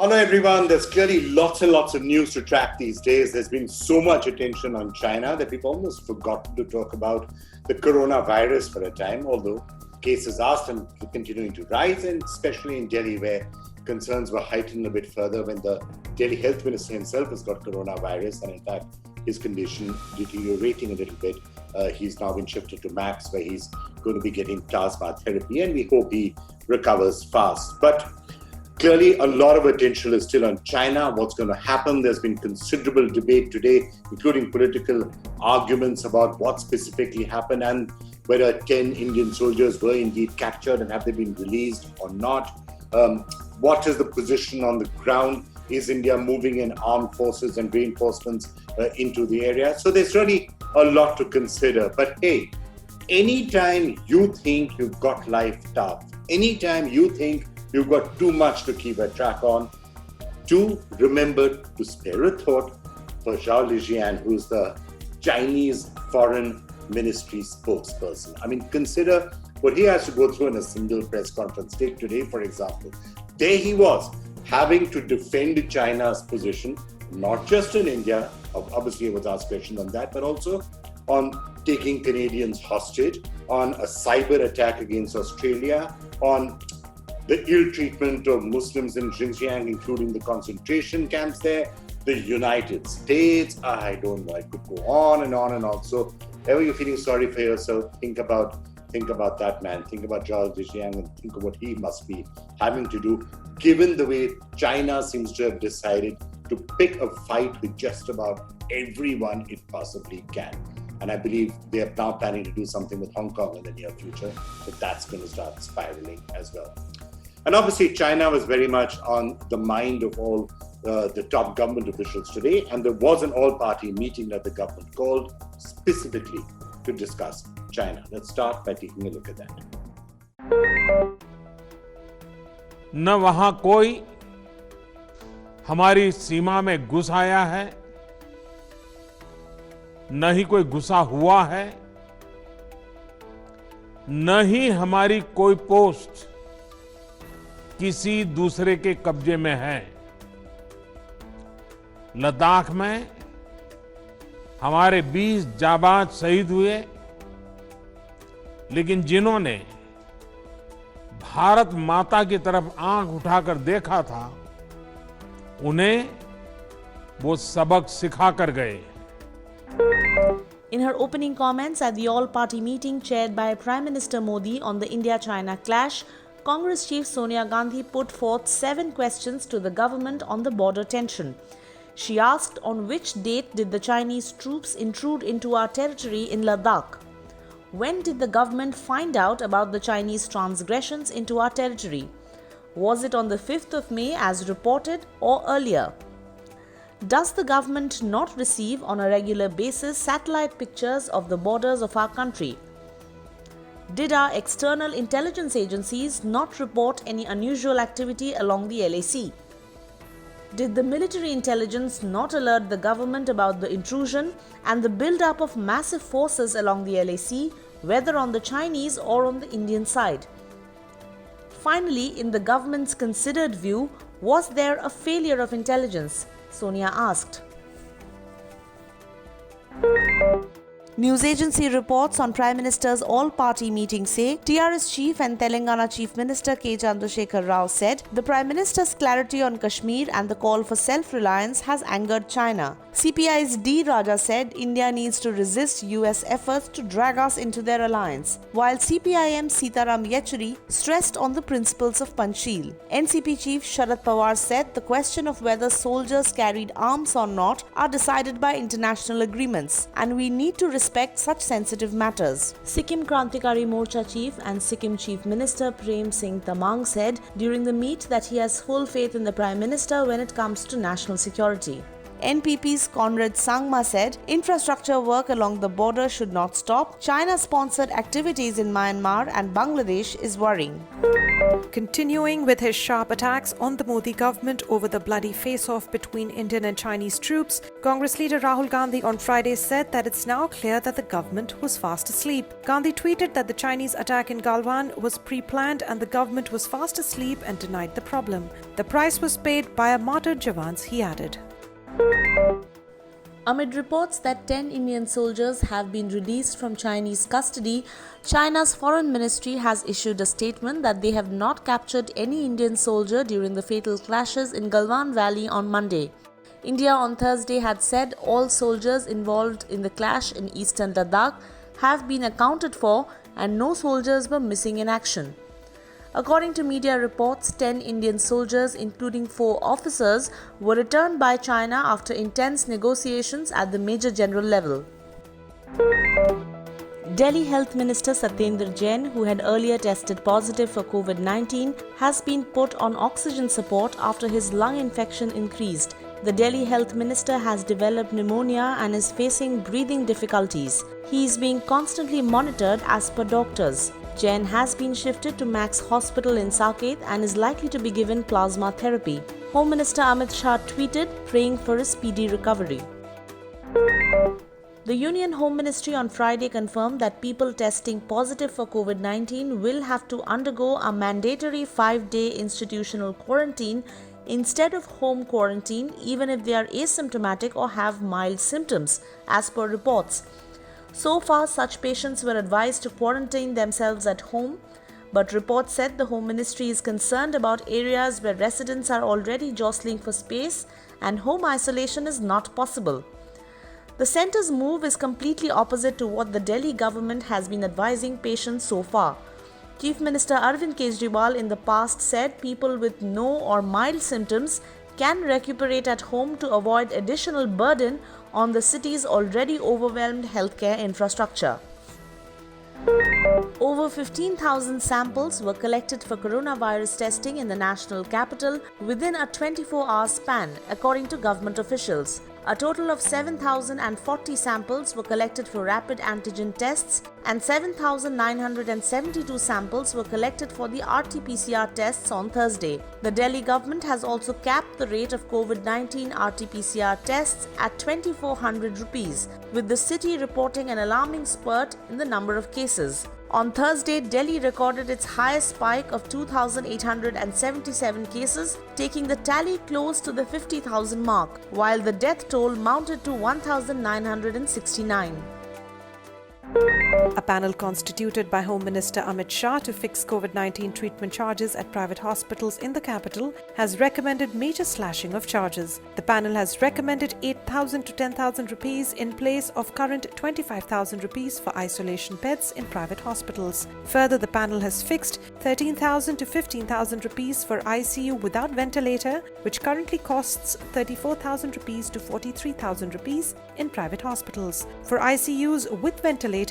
Hello everyone, there's clearly lots and lots of news to track these days. There's been so much attention on China that we've almost forgotten to talk about the coronavirus for a time, although cases are still continuing to rise, and especially in Delhi where concerns were heightened a bit further when the Delhi Health Minister himself has got coronavirus, and in fact his condition deteriorating a little bit. He's now been shifted to Max where he's going to be getting plasma therapy, and we hope he recovers fast. But clearly, a lot of attention is still on China, what's going to happen. There's been considerable debate today, including political arguments about what specifically happened and whether 10 Indian soldiers were indeed captured and have they been released or not. What is the position on the ground? Is India moving in armed forces and reinforcements into the area? So there's really a lot to consider. But hey, anytime you think you've got life tough, anytime you think you've got too much to keep a track on, do remember to spare a thought for Zhao Lijian, who's the Chinese Foreign Ministry spokesperson. I mean, consider what he has to go through in a single press conference. Take today, for example. There he was, having to defend China's position, not just in India, obviously he was asked questions on that, but also on taking Canadians hostage, on a cyber attack against Australia, on the ill treatment of Muslims in Xinjiang, including the concentration camps there, the United States. I don't know, I could go on and on and on. So, ever you're feeling sorry for yourself, think about that man. Think about Zhao Lijian and think of what he must be having to do, given the way China seems to have decided to pick a fight with just about everyone it possibly can. And I believe they are now planning to do something with Hong Kong in the near future, but that's going to start spiraling as well. And obviously, China was very much on the mind of all the top government officials today. And there was an all-party meeting that the government called specifically to discuss China. Let's start by taking a look at that. न वहां कोई हमारी सीमा में घुस आया है, न ही कोई घुसा हुआ है, न ही हमारी कोई पोस्ट किसी दूसरे के कब्जे में है। लद्दाख में हमारे 20 जाबाज शहीद हुए, लेकिन जिन्होंने भारत माता की तरफ आंख उठाकर देखा था, उन्हें वो सबक सिखा कर गए। In her opening comments at the all-party meeting chaired by Prime Minister Modi on the India-China clash, Congress Chief Sonia Gandhi put forth 7 questions to the government on the border tension. She asked on which date did the Chinese troops intrude into our territory in Ladakh? When did the government find out about the Chinese transgressions into our territory? Was it on the 5th of May as reported or earlier? Does the government not receive on a regular basis satellite pictures of the borders of our country? Did our external intelligence agencies not report any unusual activity along the LAC? Did the military intelligence not alert the government about the intrusion and the build-up of massive forces along the LAC, whether on the Chinese or on the Indian side? Finally, in the government's considered view, was there a failure of intelligence? Sonia asked. News agency reports on Prime Minister's all-party meeting say TRS Chief and Telangana Chief Minister K. Chandrasekhar Rao said the Prime Minister's clarity on Kashmir and the call for self-reliance has angered China. CPI's D. Raja said India needs to resist US efforts to drag us into their alliance, while CPIM Sitaram Yechury stressed on the principles of Panchsheel. NCP Chief Sharad Pawar said the question of whether soldiers carried arms or not are decided by international agreements, and we need to respect such sensitive matters. Sikkim Krantikari Morcha Chief and Sikkim Chief Minister Prem Singh Tamang said during the meet that he has full faith in the Prime Minister when it comes to national security. NPP's Conrad Sangma said infrastructure work along the border should not stop. China-sponsored activities in Myanmar and Bangladesh is worrying. Continuing with his sharp attacks on the Modi government over the bloody face-off between Indian and Chinese troops, Congress leader Rahul Gandhi on Friday said that it's now clear that the government was fast asleep. Gandhi tweeted that the Chinese attack in Galwan was pre-planned and the government was fast asleep and denied the problem. The price was paid by our martyred Jawans, he added. Amid reports that 10 Indian soldiers have been released from Chinese custody, China's foreign ministry has issued a statement that they have not captured any Indian soldier during the fatal clashes in Galwan Valley on Monday. India on Thursday had said all soldiers involved in the clash in eastern Ladakh have been accounted for and no soldiers were missing in action. According to media reports, 10 Indian soldiers, including 4 officers, were returned by China after intense negotiations at the Major General level. Delhi Health Minister Satyendra Jain, who had earlier tested positive for COVID-19, has been put on oxygen support after his lung infection increased. The Delhi Health Minister has developed pneumonia and is facing breathing difficulties. He is being constantly monitored as per doctors. Jain has been shifted to Max Hospital in Saket and is likely to be given plasma therapy. Home Minister Amit Shah tweeted, praying for a speedy recovery. The Union Home Ministry on Friday confirmed that people testing positive for COVID-19 will have to undergo a mandatory 5-day institutional quarantine instead of home quarantine, even if they are asymptomatic or have mild symptoms, as per reports. So far, such patients were advised to quarantine themselves at home, but reports said the Home Ministry is concerned about areas where residents are already jostling for space and home isolation is not possible. The centre's move is completely opposite to what the Delhi government has been advising patients so far. Chief Minister Arvind Kejriwal in the past said people with no or mild symptoms can recuperate at home to avoid additional burden on the city's already overwhelmed healthcare infrastructure. Over 15,000 samples were collected for coronavirus testing in the national capital within a 24-hour span, according to government officials. A total of 7,040 samples were collected for rapid antigen tests and 7,972 samples were collected for the RT-PCR tests on Thursday. The Delhi government has also capped the rate of COVID-19 RT-PCR tests at 2,400 rupees, with the city reporting an alarming spurt in the number of cases. On Thursday, Delhi recorded its highest spike of 2,877 cases, taking the tally close to the 50,000 mark, while the death toll mounted to 1,969. A panel constituted by Home Minister Amit Shah to fix COVID-19 treatment charges at private hospitals in the capital has recommended major slashing of charges. The panel has recommended 8,000 to 10,000 rupees in place of current 25,000 rupees for isolation beds in private hospitals. Further, the panel has fixed 13,000 to 15,000 rupees for ICU without ventilator, which currently costs 34,000 rupees to 43,000 rupees in private hospitals. For ICUs with ventilators,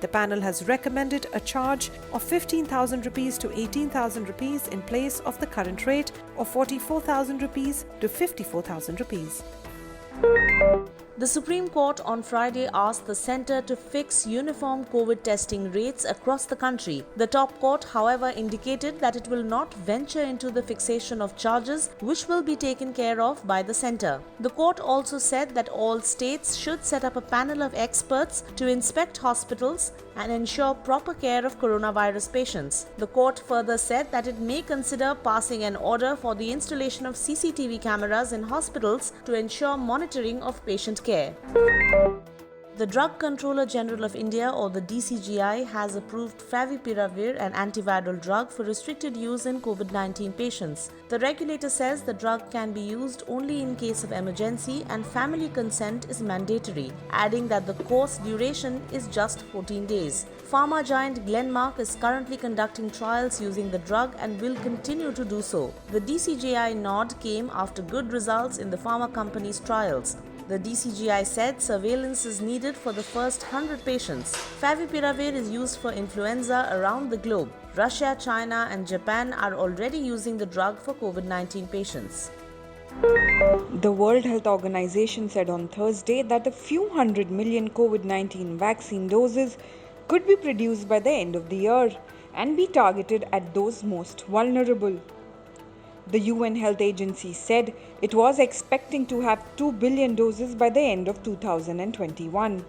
the panel has recommended a charge of 15,000 rupees to 18,000 rupees in place of the current rate of 44,000 rupees to 54,000 rupees. The Supreme Court on Friday asked the centre to fix uniform COVID testing rates across the country. The top court, however, indicated that it will not venture into the fixation of charges, which will be taken care of by the centre. The court also said that all states should set up a panel of experts to inspect hospitals and ensure proper care of coronavirus patients. The court further said that it may consider passing an order for the installation of CCTV cameras in hospitals to ensure monitoring of patient care. The Drug Controller General of India, or the DCGI, has approved Favipiravir, an antiviral drug for restricted use in COVID-19 patients. The regulator says the drug can be used only in case of emergency and family consent is mandatory, adding that the course duration is just 14 days. Pharma giant Glenmark is currently conducting trials using the drug and will continue to do so. The DCGI nod came after good results in the pharma company's trials. The DCGI said surveillance is needed for the first 100 patients. Favipiravir is used for influenza around the globe. Russia, China and Japan are already using the drug for COVID-19 patients. The World Health Organization said on Thursday that a few 100 million COVID-19 vaccine doses could be produced by the end of the year, and be targeted at those most vulnerable. The UN Health Agency said it was expecting to have 2 billion doses by the end of 2021.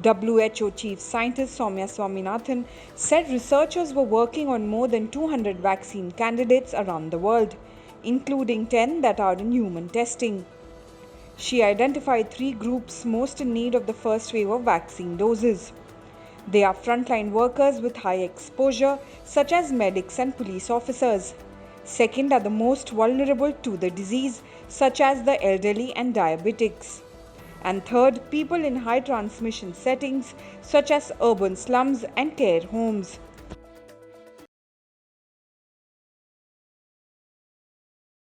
WHO Chief Scientist Soumya Swaminathan said researchers were working on more than 200 vaccine candidates around the world, including 10 that are in human testing. She identified 3 groups most in need of the first wave of vaccine doses. They are frontline workers with high exposure, such as medics and police officers. Second are the most vulnerable to the disease, such as the elderly and diabetics. And third, people in high transmission settings, such as urban slums and care homes.